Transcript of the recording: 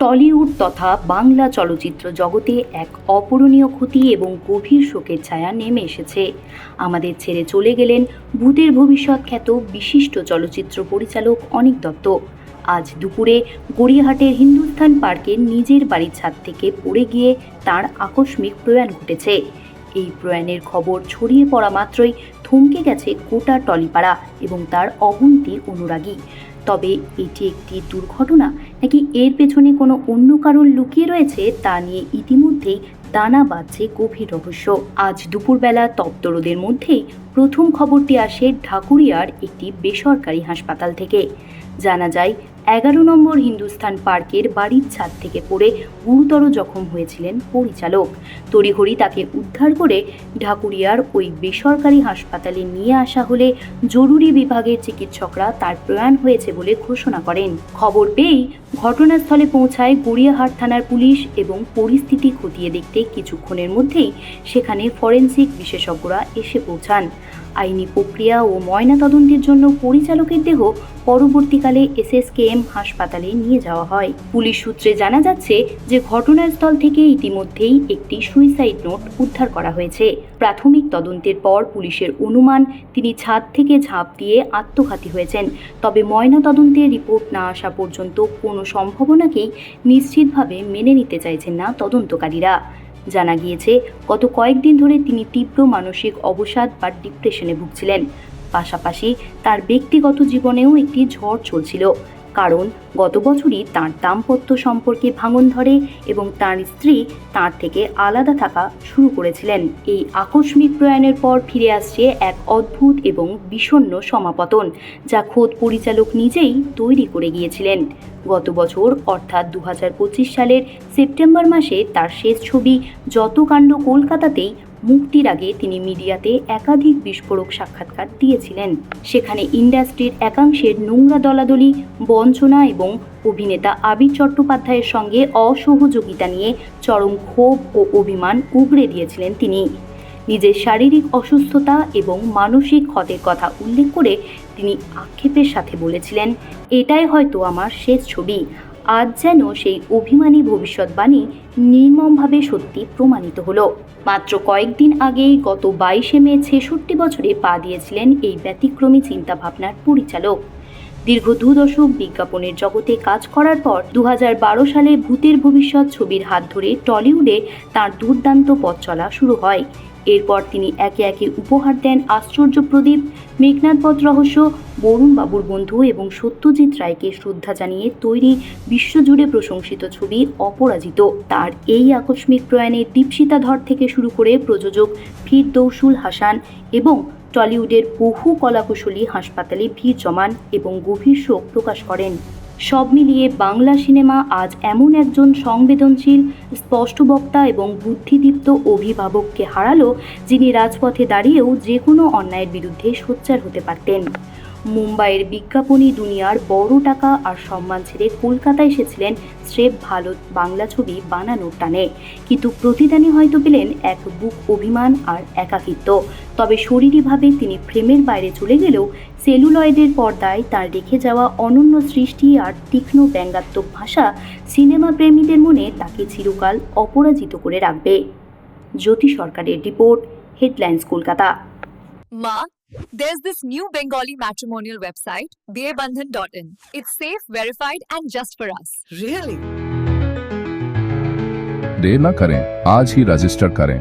Tollywood তথা বাংলা চলচ্চিত্র জগতে এক অপূরণীয় ক্ষতি এবং গভীর শোকের ছায়া নেমে এসেছে। আমাদের ছেড়ে চলে গেলেন ভূতের ভবিষ্যৎ খ্যাত বিশিষ্ট চলচ্চিত্র পরিচালক অনীক দত্ত। আজ দুপুরে গড়িয়াহাটের হিন্দুস্থান পার্কের নিজের বাড়ির ছাদ থেকে পড়ে গিয়ে তার আকস্মিক প্রয়াণ ঘটেছে। এই প্রয়াণের খবর ছড়িয়ে পড়া মাত্রই থমকে গেছে গোটা টলিপাড়া এবং তার অগুন্তি অনুরাগী। তবে এটি একটি দুর্ঘটনা নাকি এর পেছনে কোনো অন্য কারণ লুকিয়ে রয়েছে তা নিয়ে ইতিমধ্যেই দানা বাঁধছে গভীর রহস্য। আজ দুপুরবেলা তপ্ত রোদের মধ্যেই প্রথম খবরটি আসে ঢাকুরিয়ার একটি বেসরকারি হাসপাতাল থেকে। জানা যায় 11 নম্বর হিন্দুস্থান পার্কের বাড়ির ছাদ থেকে পড়ে গুরুতর জখম হয়েছিলেন পরিচালক। তড়িঘড়ি তাকে উদ্ধার করে ঢাকুরিয়ার ওই বেসরকারি হাসপাতালে নিয়ে আসা হলে জরুরি বিভাগের চিকিৎসকরা তার প্রয়াণ হয়েছে বলে ঘোষণা করেন। খবর পেয়েই ঘটনাস্থলে পৌঁছায় গড়িয়াহাট থানার পুলিশ এবং পরিস্থিতি খতিয়ে দেখতে কিছুক্ষণের মধ্যেই সেখানে ফরেনসিক বিশেষজ্ঞরা এসে পৌঁছান। আইনি প্রক্রিয়া ও ময়নাতদন্তের জন্য পরিচালকের দেহ পরবর্তীকালে এসএসকেএম হাসপাতালে নিয়ে যাওয়া হয়। পুলিশ সূত্রে জানা যাচ্ছে যে ঘটনাস্থল থেকে ইতিমধ্যেই একটি সুইসাইড নোট উদ্ধার করা হয়েছে। প্রাথমিক তদন্তের পর পুলিশের অনুমান তিনি ছাদ থেকে ঝাঁপ দিয়ে আত্মঘাতী হয়েছেন। তবে ময়নাতদন্তের রিপোর্ট না আসা পর্যন্ত কোনো সম্ভাবনাকেই নিশ্চিতভাবে মেনে নিতে চাইছেন না তদন্তকারীরা। জানা গিয়েছে গত কয়েকদিন ধরে তিনি তীব্র মানসিক অবসাদ বা ডিপ্রেশনে ভুগছিলেন। পাশাপাশি তার ব্যক্তিগত জীবনেও একটি ঝড় চলছিল, কারণ গত বছরই তাঁর দাম্পত্য সম্পর্কে ভাঙন ধরে এবং তার স্ত্রী তাঁর থেকে আলাদা থাকা শুরু করেছিলেন। এই আকস্মিক প্রয়াণের পর ফিরে আসছে এক অদ্ভুত এবং বিষণ্ণ সমাপতন, যা খোদ পরিচালক নিজেই তৈরি করে গিয়েছিলেন। গত বছর অর্থাৎ 2025 সালের সেপ্টেম্বর মাসে তার শেষ ছবি যত কাণ্ড কলকাতাতেই মুক্তির আগে তিনি মিডিয়াতে একাধিক বিস্ফোরক সাক্ষাৎকার দিয়েছিলেন। সেখানে ইন্ডাস্ট্রির একাংশের নোংরা দলাদলি, বঞ্চনা এবং অভিনেতা আবির চট্টোপাধ্যায়ের সঙ্গে অসহযোগিতা নিয়ে চরম ক্ষোভ ও অভিমান উগরে দিয়েছিলেন তিনি। নিজের শারীরিক অসুস্থতা এবং মানসিক ক্ষতের কথা উল্লেখ করে তিনি আক্ষেপের সাথে বলেছিলেন, এটাই হয়তো আমার শেষ ছবি। আজ যেন সেই অভিমানী ভবিষ্যৎবাণী নির্মমভাবে সত্যি প্রমাণিত হলো। মাত্র কয়েকদিন আগেই গত 22শে মে 66 বছরে পা দিয়েছিলেন এই ব্যতিক্রমী চিন্তাভাবনার পরিচালক। দীর্ঘ 2 দশক বিজ্ঞাপনের জগতে কাজ করার পর 2012 সালে ভূতের ভবিষ্যৎ ছবির হাত ধরে টলিউডে তাঁর দুর্দান্ত পথ চলা শুরু হয়। এরপর তিনি একে একে উপহার দেন আশ্চর্য প্রদীপ, মেঘনাদ বধ রহস্য, বরুণ বাবুর বন্ধু এবং সত্যজিৎ রায়কে শ্রদ্ধা জানিয়ে তৈরি বিশ্বজুড়ে প্রশংসিত ছবি অপরাজিত। তার এই আকস্মিক প্রয়াণে দীপশিতা ধর থেকে শুরু করে প্রযোজক ফিরদৌসুল হাসান এবং টলিউডের বহু কলাকুশলী হাসপাতালে ভিড় জমান এবং গভীর শোক প্রকাশ করেন। সব মিলিয়ে বাংলা সিনেমা আজ এমন একজন সংবেদনশীল, স্পষ্টবক্তা এবং বুদ্ধিদীপ্ত অভিভাবককে হারালো, যিনি রাজপথে দাঁড়িয়েও যে কোনো অন্যায়ের বিরুদ্ধে সোচ্চার হতে পারতেন। মুম্বাইয়ের বিজ্ঞাপনী দুনিয়ার বড় টাকা আর সম্মান ছেড়ে কলকাতায় এসেছিলেন স্রেফ ভালো বাংলা ছবি বানানোর টানে, কিন্তু প্রতিদানে হয়তো পেলেন এক বুক অভিমান আর একাকিত্ব। তবে শরীরীভাবে তিনি ফ্রেমের বাইরে চলে গেলেও সেলুলয়েডের পর্দায় তার রেখে যাওয়া অনন্য সৃষ্টি আর তীক্ষ্ণ ব্যঙ্গাত্মক ভাষা সিনেমা প্রেমীদের মনে তাকে চিরকাল অপরাজিত করে রাখবে। জ্যোতি সরকারের report, headlines Kolkata. Ma, there's this new Bengali matrimonial website, BABandhan.in. It's safe, verified, and just for us. Really? देर न करें, आज ही रजिस्टर करें।